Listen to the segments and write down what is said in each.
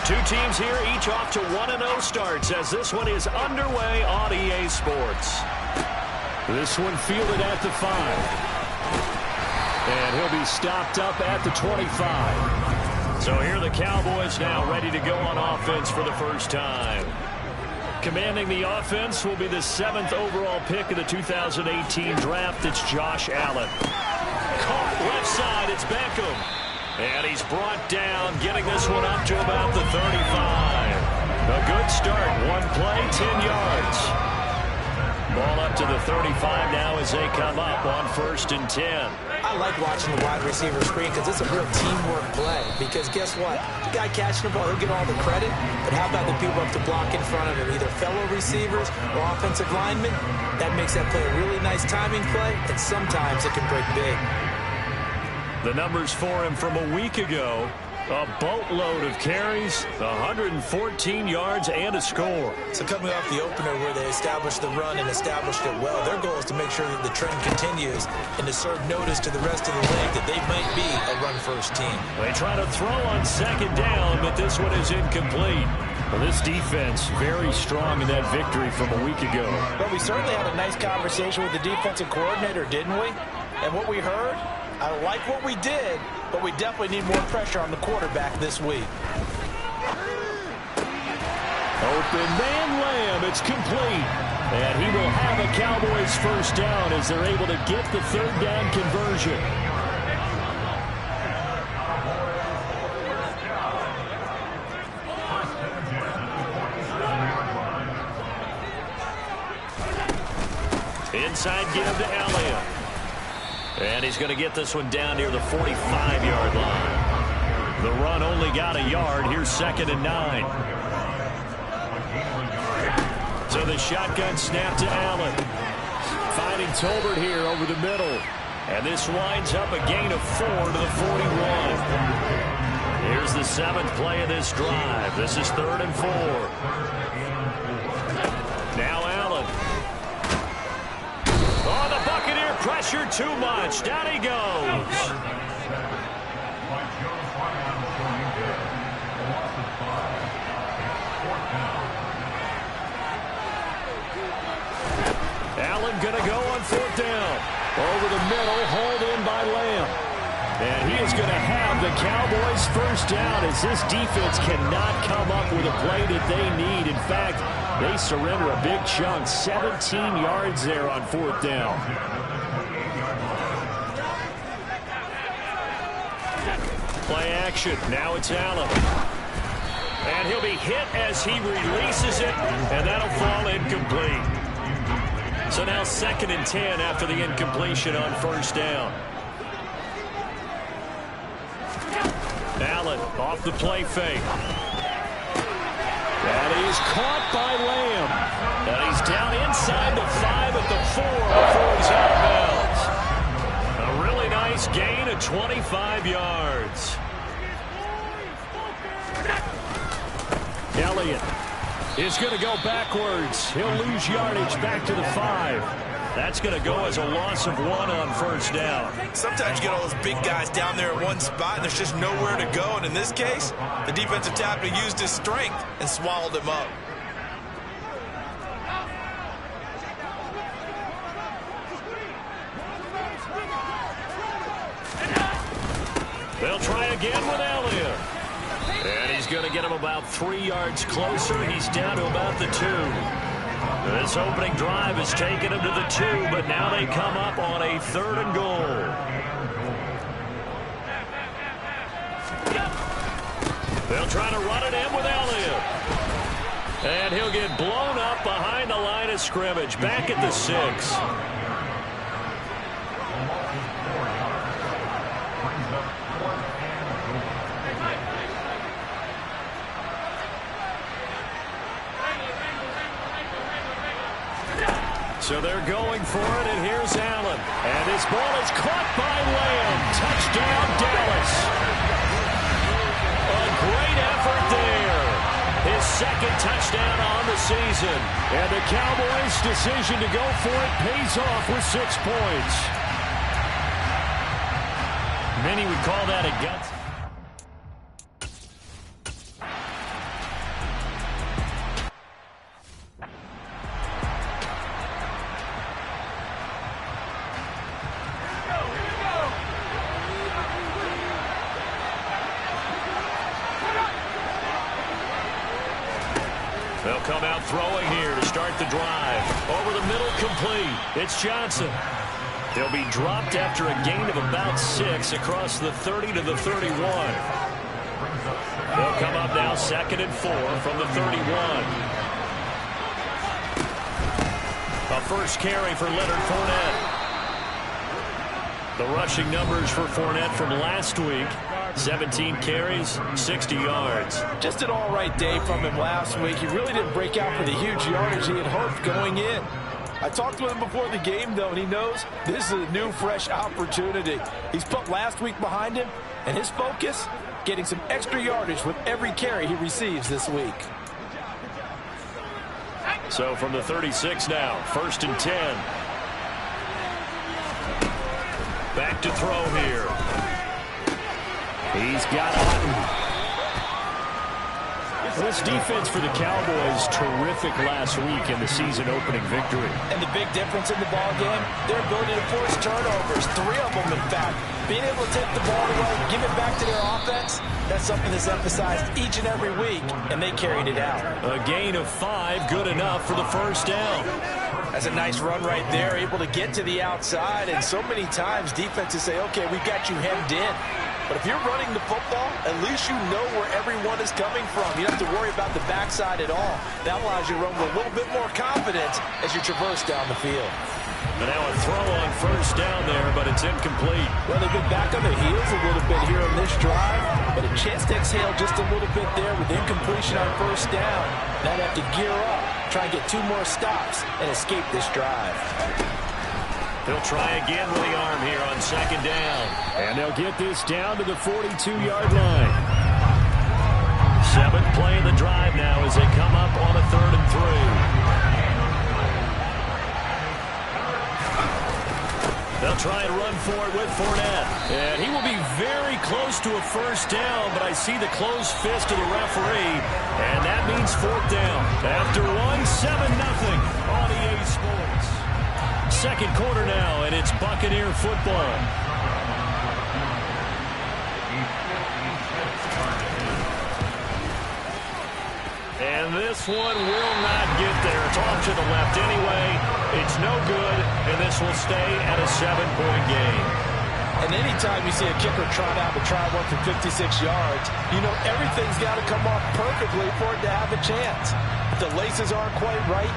Two teams here, each off to 1-0 starts as this one is underway on EA Sports. This one fielded at the 5. And he'll be stopped up at the 25. So here the Cowboys now ready to go on offense for the first time. Commanding the offense will be the 7th overall pick of the 2018 draft. It's Josh Allen. Caught left side. It's Beckham. And he's brought down, getting this one up to about the 35. A good start. One play, 10 yards. Ball up to the 35 now as they come up on 1st and 10. I like watching the wide receiver screen because it's a real teamwork play. Because guess what? The guy catching the ball, he'll get all the credit. But how about the people up to block in front of him? Either fellow receivers or offensive linemen. That makes that play a really nice timing play. And sometimes it can break big. The numbers for him from a week ago. A boatload of carries, 114 yards, and a score. So coming off the opener where they established the run and established it well, their goal is to make sure that the trend continues and to serve notice to the rest of the league that they might be a run-first team. They try to throw on 2nd down, but this one is incomplete. Well, this defense very strong in that victory from a week ago. But we certainly had a nice conversation with the defensive coordinator, didn't we? And what we heard, I like what we did, but we definitely need more pressure on the quarterback this week. Open man Lamb, it's complete. And he will have a Cowboys first down as they're able to get the 3rd down conversion. Inside give to Elliott. And he's going to get this one down near the 45-yard line. The run only got a yard. Here's 2nd and 9. So the shotgun snap to Allen. Finding Tolbert here over the middle. And this winds up a gain of 4 to the 41. Here's the 7th play of this drive. This is 3rd and 4. Now Allen. Oh, the Buccaneer pressure too much. Down he goes. Allen going to go on 4th down. Over the middle, hauled in by Lamb. And he is going to have the Cowboys first down as this defense cannot come up with a play that they need. In fact, they surrender a big chunk, 17 yards there on 4th down. Play action. Now it's Allen. And he'll be hit as he releases it, and that'll fall incomplete. So now 2nd and 10 after the incompletion on 1st down. Allen off the play fake. And he's caught by Lamb. And he's down inside the 5 at the 4 before he's out of bounds. A really nice gain of 25 yards. Elliott is going to go backwards. He'll lose yardage back to the 5. That's going to go as a loss of 1 on 1st down. Sometimes you get all those big guys down there at one spot, and there's just nowhere to go. And in this case, the defensive tackle used his strength and swallowed him up. They'll try again with Elliott. And he's going to get him about 3 yards closer. He's down to about the 2. This opening drive has taken him to the 2, but now they come up on a 3rd and goal. They'll try to run it in with Elliott. And he'll get blown up behind the line of scrimmage, back at the 6. So they're going for it, and here's Allen. And this ball is caught by Lamb. Touchdown, Dallas. A great effort there. His 2nd touchdown on the season. And the Cowboys' decision to go for it pays off with 6 points. Many would call that a gut. They'll come out throwing here to start the drive. Over the middle, complete. It's Johnson. They'll be dropped after a gain of about 6 across the 30 to the 31. They'll come up now 2nd and 4 from the 31. A first carry for Leonard Fournette. The rushing numbers for Fournette from last week. 17 carries, 60 yards. Just an all-right day from him last week. He really didn't break out for the huge yardage he had hoped going in. I talked to him before the game, though, and he knows this is a new, fresh opportunity. He's put last week behind him, and his focus, getting some extra yardage with every carry he receives this week. So from the 36 now, 1st and 10. Back to throw here. He's got Otten. This defense for the Cowboys, terrific last week in the season-opening victory. And the big difference in the ball game, their ability to force turnovers, 3 of them, in fact. Being able to take the ball away, give it back to their offense, that's something that's emphasized each and every week, and they carried it out. A gain of 5, good enough for the first down. That's a nice run right there, able to get to the outside, and so many times defenses say, okay, we've got you hemmed in. But if you're running the football, at least you know where everyone is coming from. You don't have to worry about the backside at all. That allows you to run with a little bit more confidence as you traverse down the field. And now a throw on first down there, but it's incomplete. Well, they've been back on their heels a little bit here on this drive, but a chance to exhale just a little bit there with incompletion on first down. Now they have to gear up, try and get 2 more stops, and escape this drive. They'll try again with the arm here on 2nd down. And they'll get this down to the 42-yard line. 7th play of the drive now as they come up on a 3rd and 3. They'll try and run for it with Fournette. And he will be very close to a first down, but I see the closed fist of the referee, and that means 4th down. After 1, 7-0 on EA Sports. 2nd quarter now, and it's Buccaneer football. And this one will not get there. It's off to the left anyway. It's no good, and this will stay at a 7-point game. And anytime you see a kicker trot out to try one for 56 yards, you know everything's got to come off perfectly for it to have a chance. If the laces aren't quite right,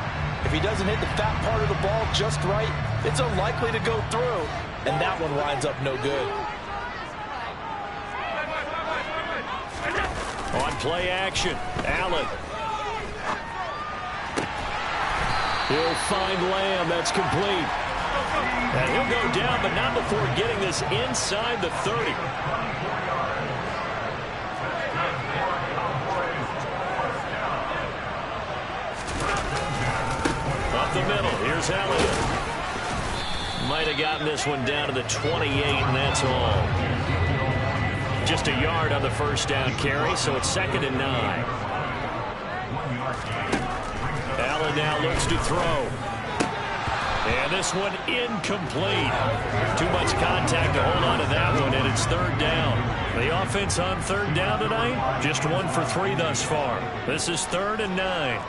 if he doesn't hit the fat part of the ball just right, it's unlikely to go through, and that one winds up no good. On play action, Allen. He'll find Lamb. That's complete. And he'll go down, but not before getting this inside the 30. Up the middle, here's Allen. Might have gotten this one down to the 28, and that's all. Just a yard on the first down carry, so it's 2nd and 9. Allen now looks to throw. And this one incomplete. Too much contact to hold on to that one, and it's 3rd down. The offense on 3rd down tonight, just 1 for 3 thus far. This is 3rd and 9.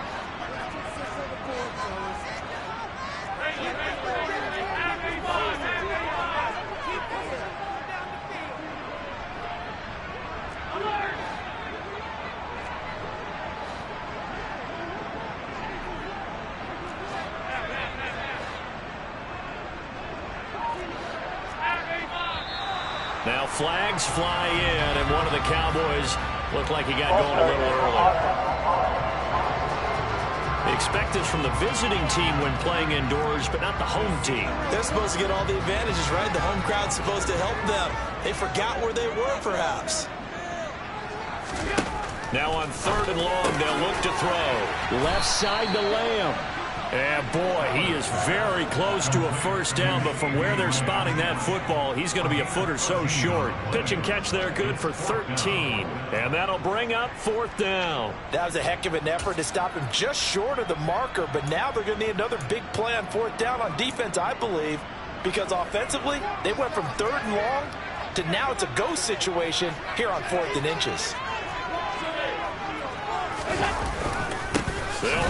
Now flags fly in, and one of the Cowboys looked like he got going a little early. Expect this from the visiting team when playing indoors, but not the home team. They're supposed to get all the advantages, right? The home crowd's supposed to help them. They forgot where they were, perhaps. Now on 3rd and long, they'll look to throw. Left side to Lamb. And boy, he is very close to a first down, but from where they're spotting that football, he's going to be a foot or so short. Pitch and catch there good for 13. And that'll bring up 4th down. That was a heck of an effort to stop him just short of the marker, but now they're going to need another big play on 4th down on defense, I believe, because offensively, they went from 3rd and long to now it's a go situation here on 4th and inches. They'll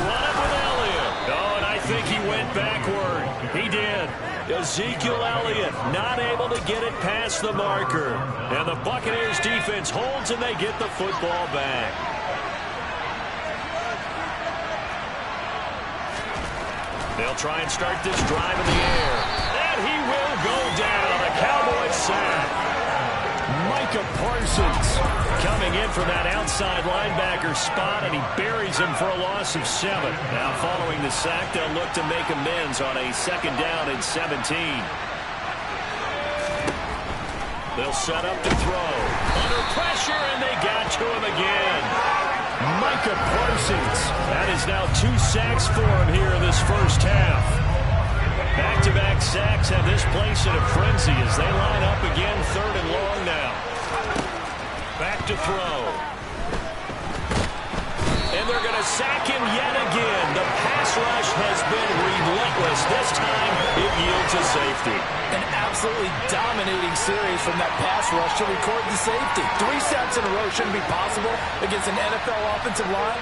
Ezekiel Elliott not able to get it past the marker. And the Buccaneers defense holds and they get the football back. They'll try and start this drive in the air. And he will go down. A Cowboys sack. Micah Parsons coming in from that outside linebacker spot, and he buries him for a loss of 7. Now following the sack, they'll look to make amends on a 2nd down and 17. They'll set up to throw. Under pressure, and they got to him again. Micah Parsons. That is now 2 sacks for him here in this first half. Back-to-back sacks have this place in a frenzy as they line up again, 3rd and long now. Back to throw. And they're going to sack him yet again. The pass rush has been relentless. This time, it yields a safety. An absolutely dominating series from that pass rush to record the safety. 3 sacks in a row shouldn't be possible against an NFL offensive line.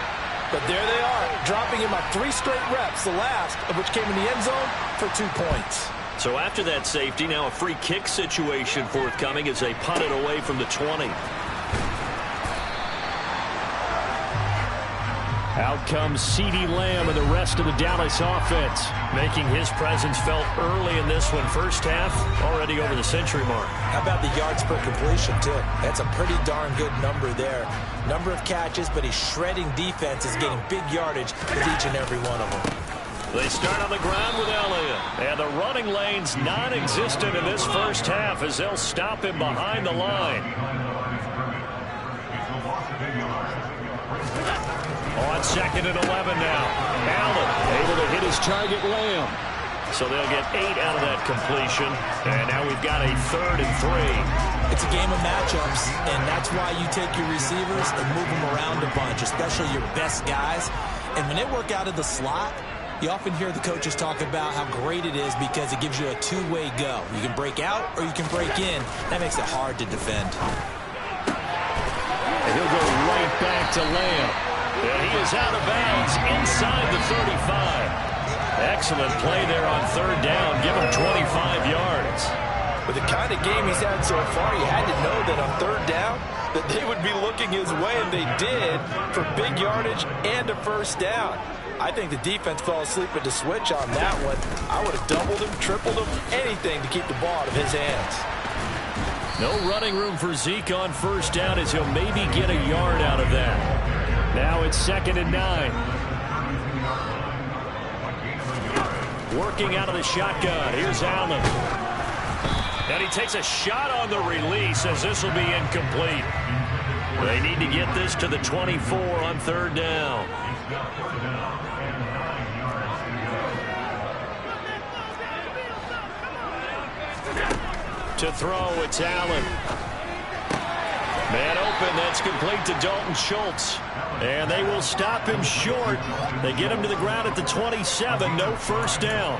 But there they are, dropping him on 3 straight reps, the last of which came in the end zone for 2 points. So after that safety, now a free kick situation forthcoming as they punt it away from the 20. Out comes CeeDee Lamb and the rest of the Dallas offense, making his presence felt early in this one. First half, already over the century mark. How about the yards per completion, too? That's a pretty darn good number there. Number of catches, but he's shredding defenses, getting big yardage with each and every one of them. They start on the ground with Elliott. And the running lane's non-existent in this first half as they'll stop him behind the line. On 2nd and 11 now. Allen able to hit his target, Lamb. So they'll get 8 out of that completion. And now we've got a 3rd and 3. It's a game of matchups, and that's why you take your receivers and move them around a bunch, especially your best guys. And when they work out of the slot, you often hear the coaches talk about how great it is because it gives you a 2-way go. You can break out or you can break in. That makes it hard to defend. And he'll go right back to Lamb. And he is out of bounds inside the 35. Excellent play there on 3rd down. Give him 25 yards. With the kind of game he's had so far, you had to know that on 3rd down that they would be looking his way, and they did, for big yardage and a 1st down. I think the defense fell asleep at the switch on that one. I would have doubled him, tripled him, anything to keep the ball out of his hands. No running room for Zeke on 1st down as he'll maybe get a yard out of that. Now it's 2nd and 9. Working out of the shotgun. Here's Allen. And he takes a shot on the release as this will be incomplete. They need to get this to the 24 on 3rd down. To throw, it's Allen. Man open, that's complete to Dalton Schultz. And they will stop him short. They get him to the ground at the 27, no 1st down.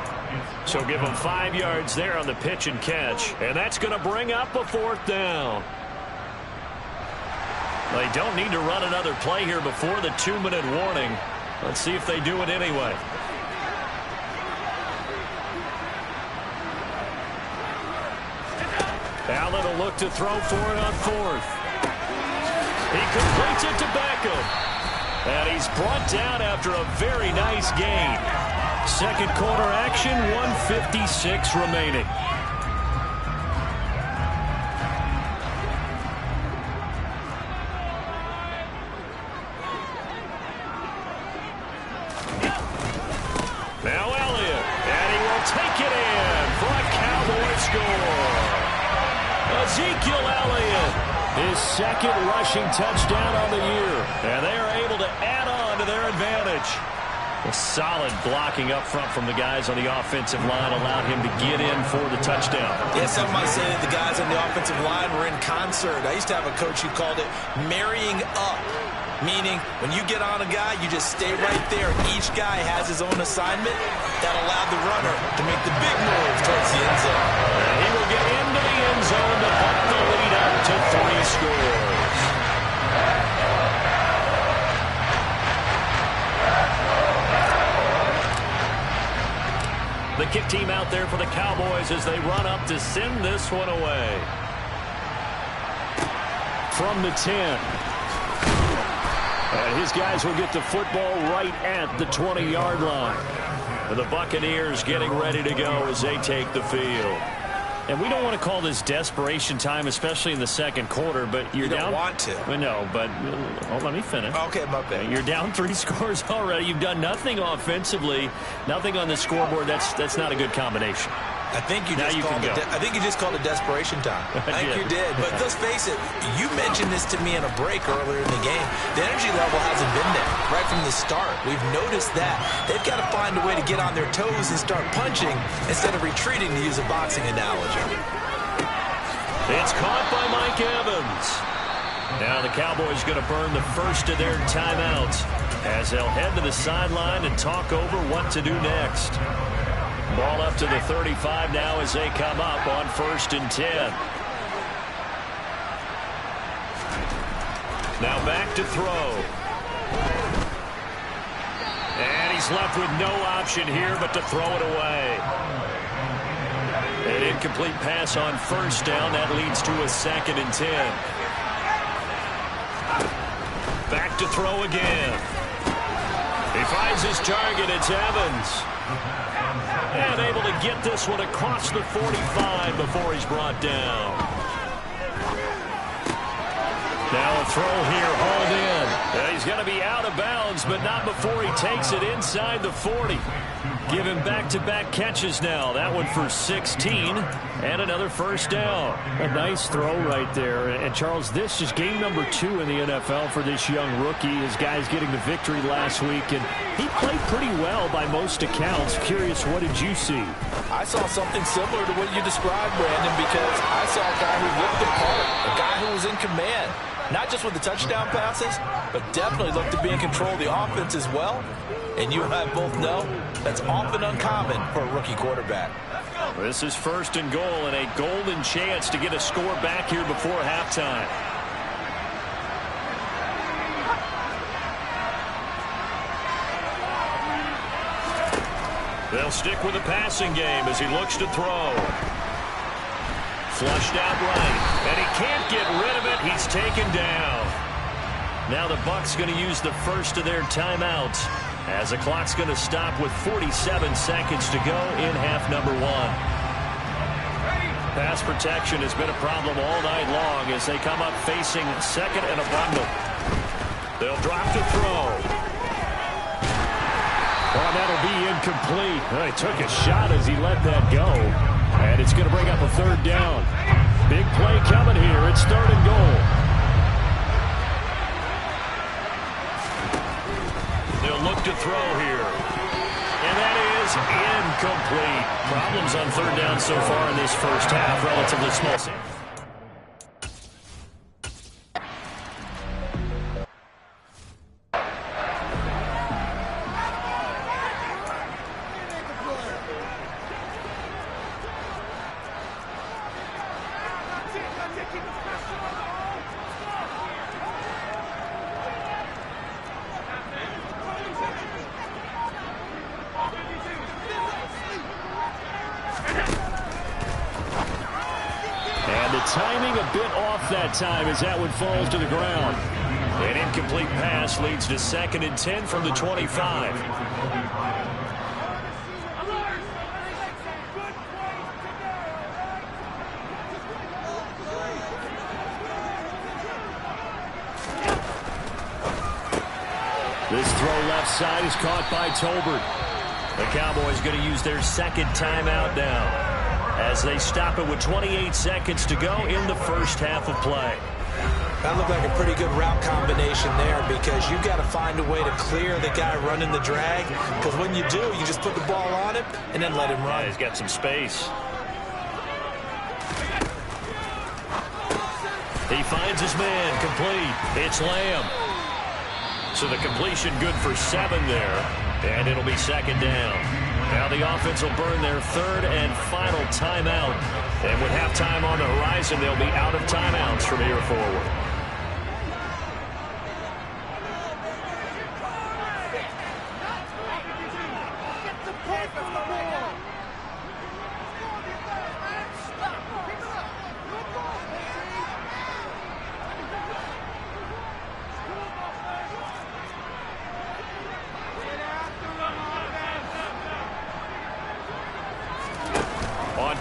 So give him 5 yards there on the pitch and catch. And that's going to bring up a 4th down. They don't need to run another play here before the 2-minute warning. Let's see if they do it anyway. Allen will look to throw for it on 4th. He completes it to Beckham. And he's brought down after a very nice gain. 2nd quarter action, 1:56 remaining. Now Elliott, and he will take it in for a Cowboy score. Ezekiel Elliott, his 2nd rushing touchdown on the year, and they are able to add on to their advantage. A solid blocking up front from the guys on the offensive line allowed him to get in for the touchdown. Yeah, some might say that the guys on the offensive line were in concert. I used to have a coach who called it marrying up, meaning when you get on a guy, you just stay right there. Each guy has his own assignment that allowed the runner to make the big move towards the end zone. And he will get into the end zone to put the lead up to 3 scores. The kick team out there for the Cowboys as they run up to send this one away. From the 10. And his guys will get the football right at the 20-yard line. And the Buccaneers getting ready to go as they take the field. And we don't want to call this desperation time, especially in the second quarter, but you're down. You don't want to. Well, no, but let me finish. Okay, my bad. You're down 3 scores already. You've done nothing offensively, nothing on the scoreboard. That's not a good combination. I think you just called it desperation time. I think you did. But let's face it, you mentioned this to me in a break earlier in the game. The energy level hasn't been there right from the start. We've noticed that. They've got to find a way to get on their toes and start punching instead of retreating, to use a boxing analogy. It's caught by Mike Evans. Now the Cowboys going to burn the first of their timeouts as they'll head to the sideline and talk over what to do next. Ball up to the 35 now as they come up on 1st and 10. Now back to throw. And he's left with no option here but to throw it away. An incomplete pass on 1st down. That leads to a 2nd and 10. Back to throw again. He finds his target. It's Evans. And able to get this one across the 45 before he's brought down. Now a throw here, hauled in. He's going to be out of bounds, but not before he takes it inside the 40. Give him back-to-back catches now. That one for 16 and another 1st down. A nice throw right there. And, Charles, this is game number 2 in the NFL for this young rookie. His guys getting the victory last week, and he played pretty well by most accounts. Curious, what did you see? I saw something similar to what you described, Brandon, because I saw a guy who looked the part, a guy who was in command. Not just with the touchdown passes, but definitely looked to be in control of the offense as well. And you and I both know that's often uncommon for a rookie quarterback. This is 1st and goal and a golden chance to get a score back here before halftime. They'll stick with the passing game as he looks to throw. Flushed out right, and he can't get rid of it. He's taken down. Now the Bucs going to use the first of their timeouts as the clock's going to stop with 47 seconds to go in half number 1. Pass protection has been a problem all night long as they come up facing 2nd and a bundle. They'll drop to throw. Oh, that'll be incomplete. Well, he took a shot as he let that go. And it's going to bring up a 3rd down. Big play coming here. It's 3rd and goal. They'll look to throw here. And that is incomplete. Problems on 3rd down so far in this first half. Relatively small. Timing a bit off that time as that one falls to the ground. An incomplete pass leads to 2nd and 10 from the 25. This throw left side is caught by Tolbert. The Cowboys going to use their 2nd timeout now as they stop it with 28 seconds to go in the first half of play. That looked like a pretty good route combination there because you've got to find a way to clear the guy running the drag, because when you do, you just put the ball on him and then let him run. Yeah, he's got some space. He finds his man, complete. It's Lamb. So the completion good for 7 there, and it'll be 2nd down. Now the offense will burn their 3rd and final timeout. And with halftime on the horizon, they'll be out of timeouts from here forward.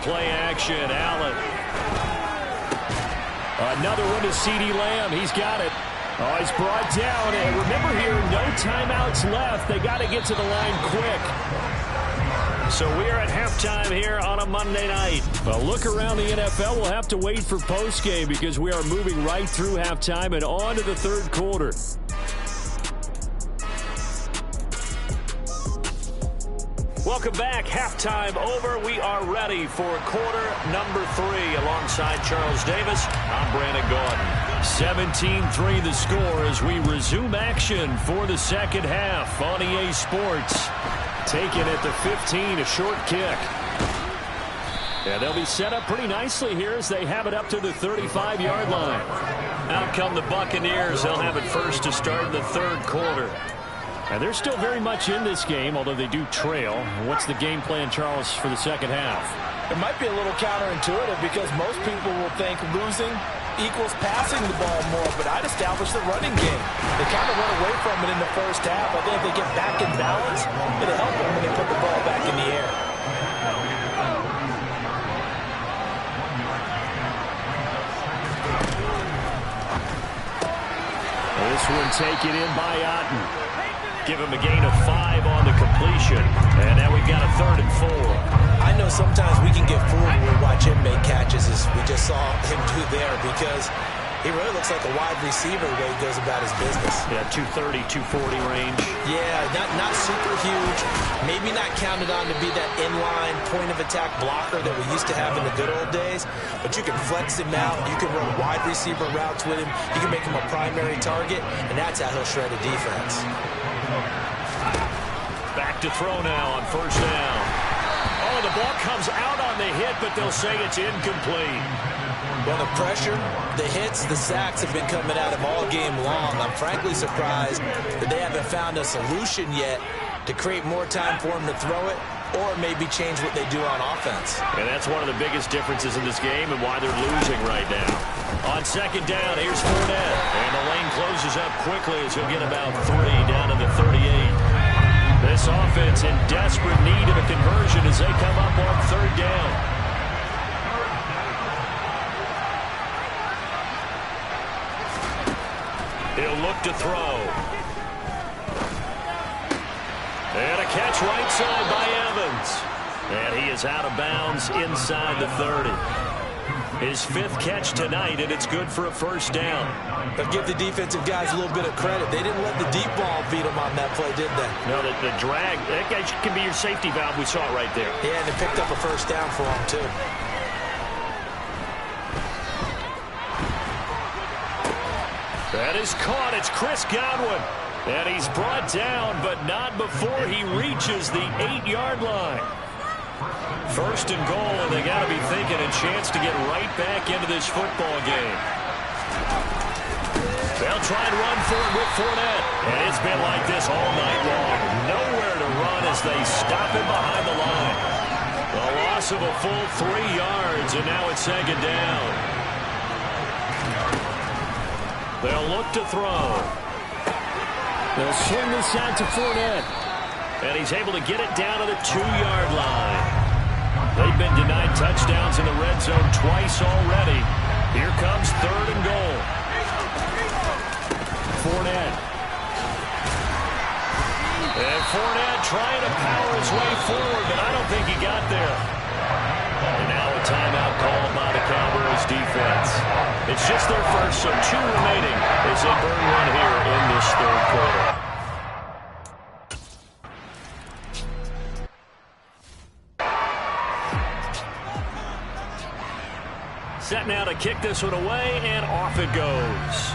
play action. Allen. Another one to CeeDee Lamb. He's got it. Oh, he's brought down. And remember here, no timeouts left. They got to get to the line quick. So we are at halftime here on a Monday night. A look around the NFL. We'll have to wait for postgame because we are moving right through halftime and on to the third quarter. Welcome back. Halftime over. We are ready for quarter number 3 alongside Charles Davis. I'm Brandon Gordon. 17-3 the score as we resume action for the second half on EA Sports. Taken at the 15, a short kick. And they'll be set up pretty nicely here as they have it up to the 35-yard line. Out come the Buccaneers. They'll have it first to start in the third quarter. And they're still very much in this game, although they do trail. What's the game plan, Charles, for the second half? It might be a little counterintuitive because most people will think losing equals passing the ball more, but I'd establish the running game. They kind of run away from it in the first half. I think if they get back in balance, it'll help them when they put the ball back in the air. This one taken in by Otten. Give him a gain of 5 on the completion. And now we've got a 3rd and 4. I know sometimes we can get fooled when we watch him make catches as we just saw him do there because he really looks like a wide receiver the way he goes about his business. Yeah, 230, 240 range. Yeah, not super huge. Maybe not counted on to be that inline point-of-attack blocker that we used to have in the good old days. But you can flex him out. You can run wide receiver routes with him. You can make him a primary target, and that's how he'll shred a defense. Back to throw now on first down. Oh, the ball comes out on the hit, but they'll say it's incomplete. Well, the pressure, the hits, the sacks have been coming at him all game long. I'm frankly surprised that they haven't found a solution yet to create more time for him to throw it or maybe change what they do on offense. And that's one of the biggest differences in this game and why they're losing right now. On second down, here's Fournette. And the lane closes up quickly as he'll get about 3 down to the 38. This offense in desperate need of a conversion as they come up on 3rd down. He'll look to throw. And a catch right side by Evans. And he is out of bounds inside the 30. His 5th catch tonight, and it's good for a first down. But give the defensive guys a little bit of credit. They didn't let the deep ball beat them on that play, did they? No, the drag, that guy can be your safety valve. We saw it right there. Yeah, and they picked up a first down for him, too. That is caught. It's Chris Godwin. And he's brought down, but not before he reaches the 8-yard line. First and goal, and they got to be thinking a chance to get right back into this football game. They'll try and run for it with Fournette. And it's been like this all night long. Nowhere to run as they stop him behind the line. A loss of a full 3 yards, and now it's 2nd down. They'll look to throw. They'll swing this out to Fournette. And he's able to get it down to the 2-yard line. They've been denied touchdowns in the red zone twice already. Here comes 3rd and goal. Fournette. And Fournette trying to power his way forward, but I don't think he got there. And now a timeout called by the Cowboys defense. It's just their first, so 2 remaining as they burn one here in this 3rd quarter. Set now to kick this one away, and off it goes.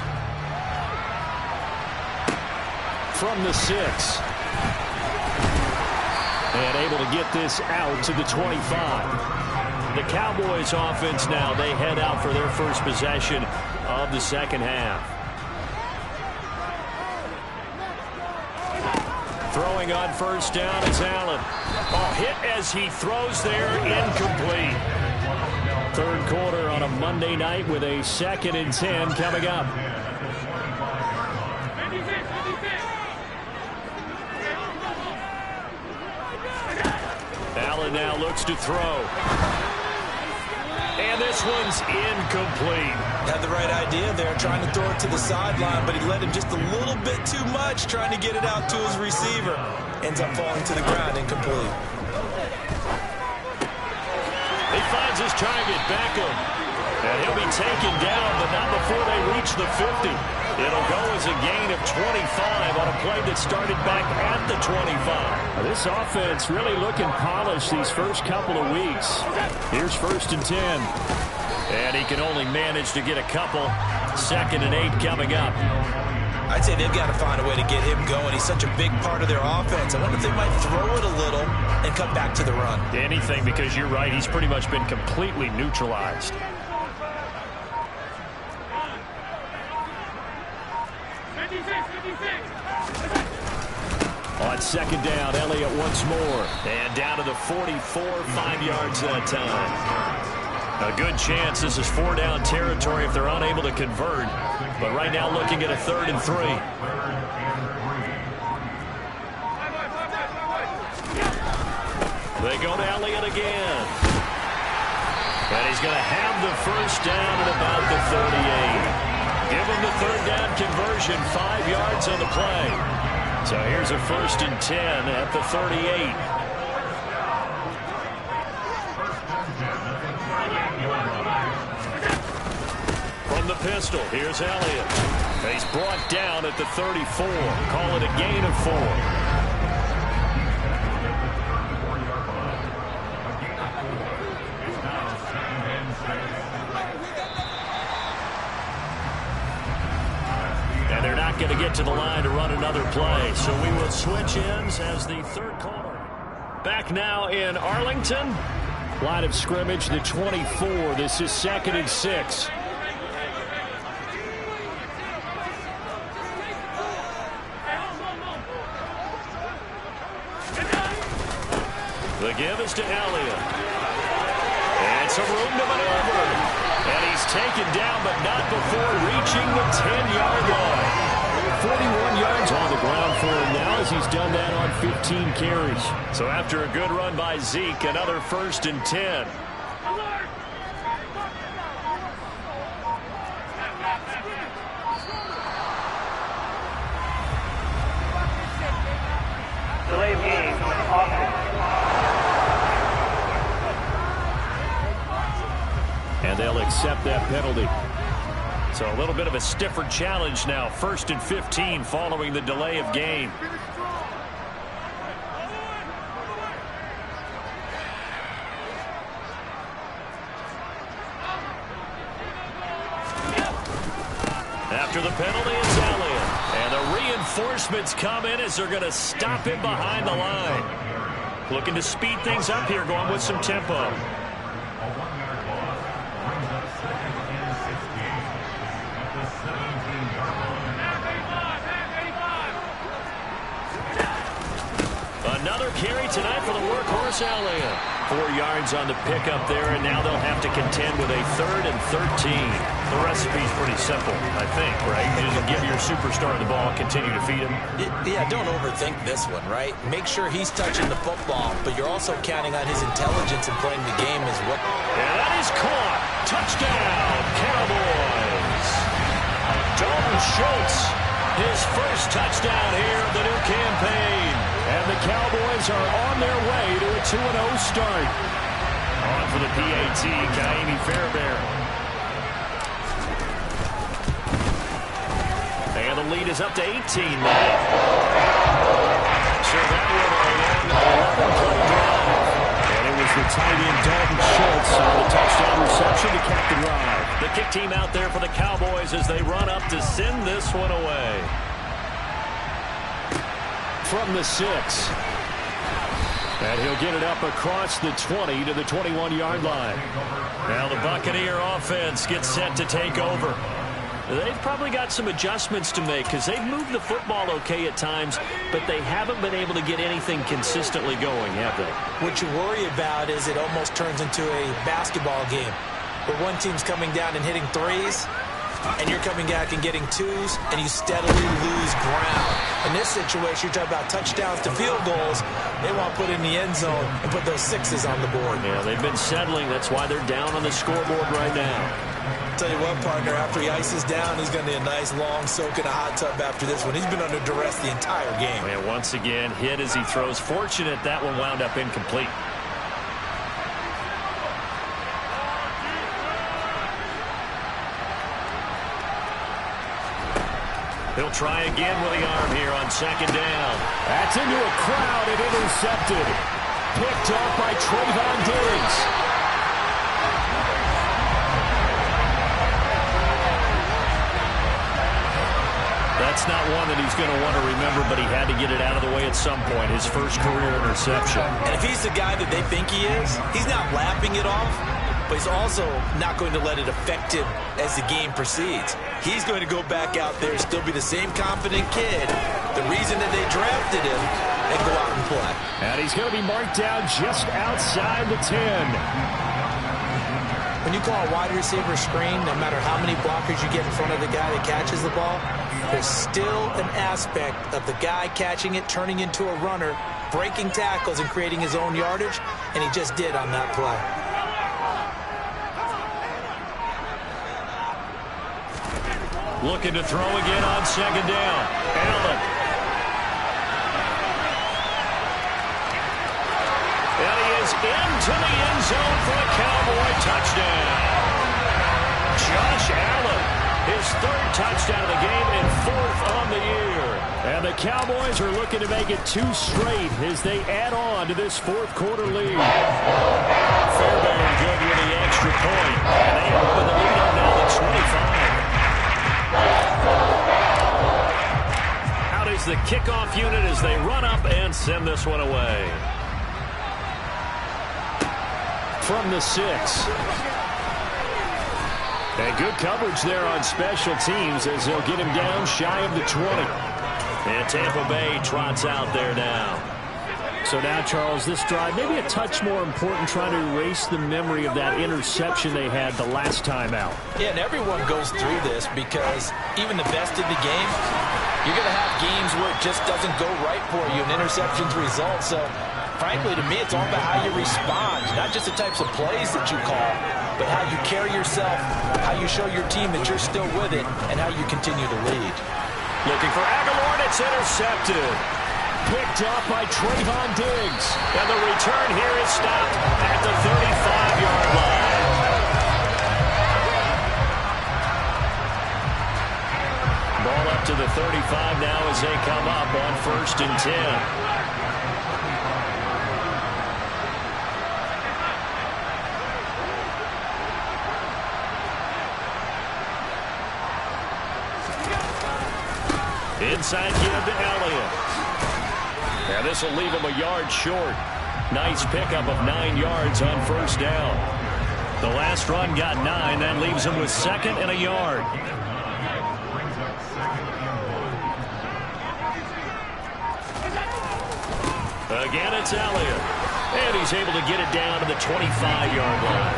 From the 6. And able to get this out to the 25. The Cowboys offense now, they head out for their first possession of the second half. Throwing on first down is Allen. A hit as he throws there, incomplete. 3rd quarter on a Monday night with a 2nd and 10 coming up. Allen now looks to throw. And this one's incomplete. Had the right idea there, trying to throw it to the sideline, but he let him just a little bit too much, trying to get it out to his receiver. Ends up falling to the ground, incomplete. He finds his target, Beckham. And he'll be taken down, but not before they reach the 50. It'll go as a gain of 25 on a play that started back at the 25. This offense really looking polished these first couple of weeks. Here's 1st and 10. And he can only manage to get a couple. 2nd and 8 coming up. I'd say they've got to find a way to get him going. He's such a big part of their offense. I wonder if they might throw it a little and come back to the run. Anything, because you're right. He's pretty much been completely neutralized. On 2nd down, Elliott once more. And down to the 44, 5 yards that time. A good chance this is 4-down territory if they're unable to convert. But right now looking at a 3rd and 3. They go to Elliott again. And he's going to have the 1st down at about the 38. Give him the 3rd down conversion, 5 yards on the play. So here's a 1st and 10 at the 38. From the pistol, here's Elliott. He's brought down at the 34. Call it a gain of 4. And they're not going to get to the line to run another play. So we will switch ends as the 3rd quarter. Back now in Arlington. Line of scrimmage, the 24. This is 2nd and 6. The give is to Elliott. And some room to maneuver. And he's taken down, but not before reaching the 10-yard line. 41 yards on the ground for him now as he's done that on 15 carries. So after a good run by Zeke, another 1st and 10. Delay of game, offense. And they'll accept that penalty. So a little bit of a stiffer challenge now. 1st and 15 following the delay of game. After the penalty, it's Elliott. And the reinforcements come in as they're going to stop him behind the line. Looking to speed things up here, going with some tempo. Another carry tonight for the workhorse Elliott. 4 yards on the pickup there, and now they'll have to contend with a 3rd and 13. The recipe's pretty simple, I think, right? You just give your superstar the ball, continue to feed him. Yeah, don't overthink this one, right? Make sure he's touching the football, but you're also counting on his intelligence in playing the game as well. And that is caught. Touchdown, Cowboys. Dalton Schultz, his first touchdown here of the new campaign. And the Cowboys are on their way to a 2-0 start. On for the PAT, Kaimi Fairbairn. And the lead is up to 18 now. So that was a long 11-play drive. And it was the tight end Dalton Schultz on the touchdown reception to cap the drive. The kick team out there for the Cowboys as they run up to send this one away. From the 6. And he'll get it up across the 20 to the 21-yard line. Now the Buccaneer offense gets set to take over. They've probably got some adjustments to make because they've moved the football okay at times, but they haven't been able to get anything consistently going, have they? What you worry about is it almost turns into a basketball game where one team's coming down and hitting threes, and you're coming back and getting twos, and you steadily lose ground. In this situation, you're talking about touchdowns to field goals. They want to put in the end zone and put those sixes on the board. Yeah, they've been settling. That's why they're down on the scoreboard right now. Tell you what, partner, after he ices down, he's going to need a nice long soak in a hot tub after this one. He's been under duress the entire game. And once again, hit as he throws. Fortunate that one wound up incomplete. He'll try again with the arm here on second down. That's into a crowd and intercepted. Picked off by Trayvon Diggs. That's not one that he's going to want to remember, but he had to get it out of the way at some point. His first career interception. And if he's the guy that they think he is, he's not laughing it off, but he's also not going to let it affect him as the game proceeds. He's going to go back out there, still be the same confident kid, the reason that they drafted him, and go out and play. And he's going to be marked down just outside the 10. When you call a wide receiver screen, no matter how many blockers you get in front of the guy that catches the ball, there's still an aspect of the guy catching it, turning into a runner, breaking tackles and creating his own yardage, and he just did on that play. Looking to throw again on second down. Allen. And he is into the end zone for a Cowboy touchdown. Josh Allen, his third touchdown of the game and fourth on the year. And the Cowboys are looking to make it 2 straight as they add on to this fourth quarter lead. Fairbairn good with the extra point. And they open the lead up now to 25. Out is the kickoff unit as they run up and send this one away. From the 6. And good coverage there on special teams as they'll get him down shy of the 20. And Tampa Bay trots out there now. So now, Charles, this drive maybe a touch more important, trying to erase the memory of that interception they had the last time out. Yeah, and everyone goes through this because even the best in the game, you're going to have games where it just doesn't go right for you, and interceptions result. So, frankly, to me, it's all about how you respond, not just the types of plays that you call, but how you carry yourself, how you show your team that you're still with it, and how you continue to lead. Looking for Aguilar, and it's intercepted. Picked off by Trayvon Diggs. And the return here is stopped at the 35-yard line. Ball up to the 35 now as they come up on 1st and 10. Inside give to Elliott. And this will leave him a yard short. Nice pickup of 9 yards on 1st down. The last run got 9. That leaves him with 2nd and a yard. Again, it's Elliott. And he's able to get it down to the 25-yard line.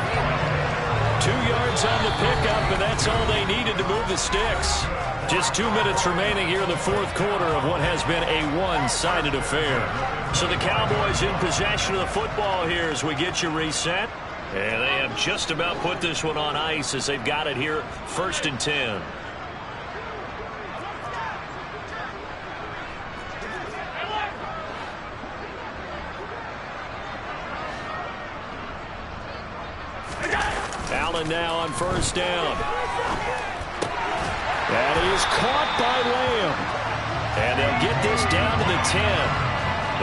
2 yards on the pickup, and that's all they needed to move the sticks. Just 2 minutes remaining here in the fourth quarter of what has been a one-sided affair. So the Cowboys in possession of the football here as we get you reset. And they have just about put this one on ice as they've got it here 1st and 10. Allen now on 1st down. That is caught by Lamb. And they'll get this down to the 10.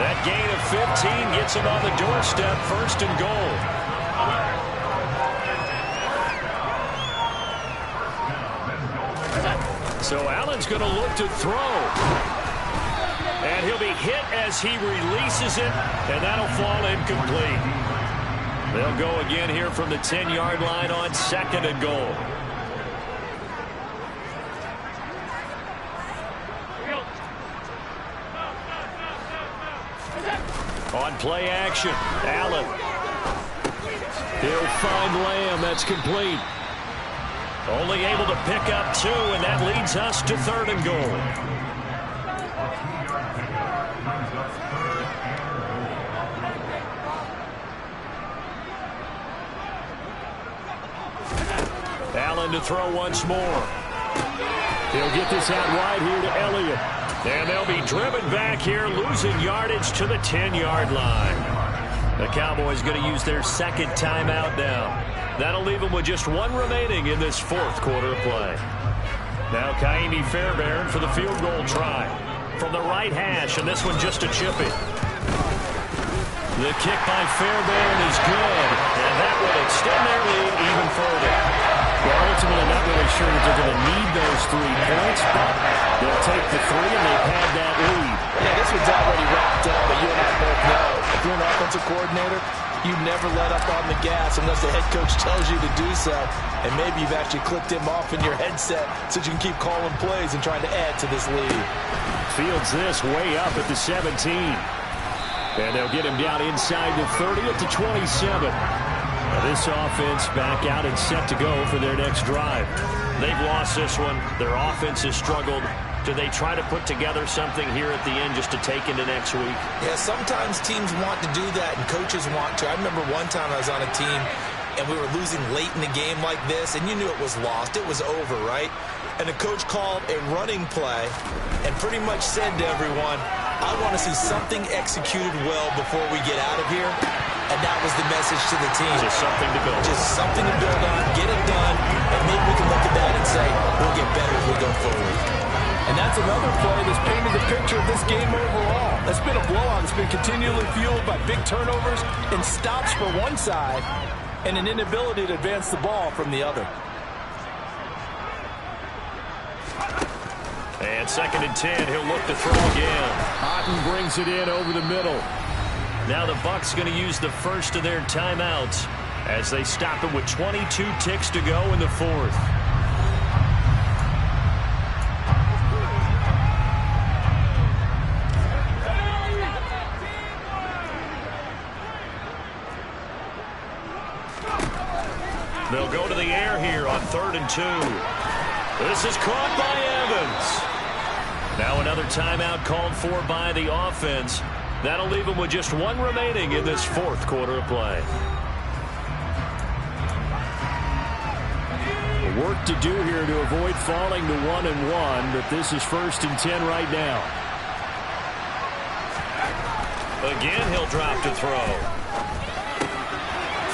That gain of 15 gets them on the doorstep, 1st and goal. So Allen's going to look to throw. And he'll be hit as he releases it, and that'll fall incomplete. They'll go again here from the 10-yard line on 2nd and goal. On play action, Allen. He'll find Lamb. That's complete. Only able to pick up 2, and that leads us to 3rd and goal. Allen to throw once more. He'll get this out wide here to Elliott. And they'll be driven back here, losing yardage to the 10-yard line. The Cowboys going to use their 2nd timeout now. That'll leave them with just 1 remaining in this 4th quarter of play. Now Kaimi Fairbairn for the field goal try. From the right hash, and this one just a chip it. The kick by Fairbairn is good, and that will extend their lead even further. Well, ultimately, not really sure that they're going to need those 3 points, but they'll take the 3, and they've had that lead. Yeah, this one's already wrapped up, but you and I both know. If you're an offensive coordinator, you never let up on the gas unless the head coach tells you to do so. And maybe you've actually clicked him off in your headset so you can keep calling plays and trying to add to this lead. Fields this way up at the 17. And they'll get him down inside the 30 at the 27. Now this offense back out and set to go for their next drive. They've lost this one. Their offense has struggled. Do they try to put together something here at the end just to take into next week? Yeah, sometimes teams want to do that and coaches want to. I remember one time I was on a team and we were losing late in the game like this, and you knew it was lost. It was over, right? And the coach called a running play and pretty much said to everyone, I want to see something executed well before we get out of here. And that was the message to the team. Just something to build. Just something to build on, get it done, and maybe we can look at that and say, we'll get better as we go forward. And that's another play that's painted the picture of this game overall. It's been a blowout. It's been continually fueled by big turnovers and stops for one side and an inability to advance the ball from the other. And 2nd and 10, he'll look to throw again. Otten brings it in over the middle. Now the Bucs going to use the first of their timeouts as they stop it with 22 ticks to go in the 4th. They'll go to the air here on 3rd and 2. This is caught by Evans. Now another timeout called for by the offense. That'll leave them with just 1 remaining in this 4th quarter of play. Work to do here to avoid falling to 1-1, but this is 1st and 10 right now. Again, he'll drop to throw.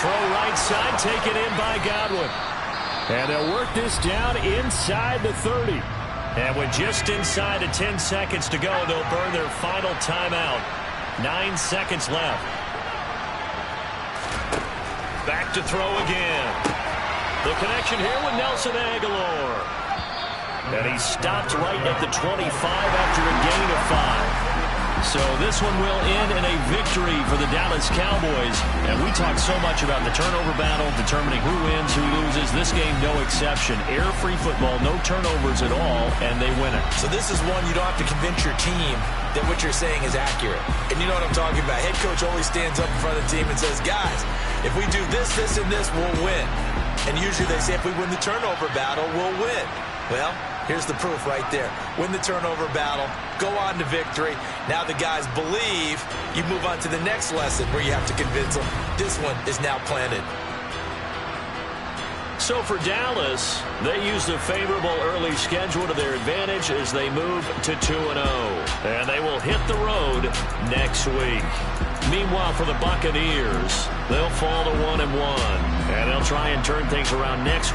Throw right side, taken in by Godwin. And they'll work this down inside the 30. And with just inside of 10 seconds to go, they'll burn their final timeout. 9 seconds left. Back to throw again. The connection here with Nelson Aguilar. And he stopped right at the 25 after a gain of 5. So this one will end in a victory for the Dallas Cowboys. And we talk so much about the turnover battle, determining who wins, who loses. This game, no exception. Error-free football, no turnovers at all, and they win it. So this is one you don't have to convince your team that what you're saying is accurate. And you know what I'm talking about. Head coach always stands up in front of the team and says, guys, if we do this, this, and this, we'll win. And usually they say if we win the turnover battle, we'll win. Well, here's the proof right there. Win the turnover battle, go on to victory. Now the guys believe. You move on to the next lesson where you have to convince them. This one is now planted. So for Dallas, they use the favorable early schedule to their advantage as they move to 2-0. And they will hit the road next week. Meanwhile, for the Buccaneers, they'll fall to 1-1. And they'll try and turn things around next week.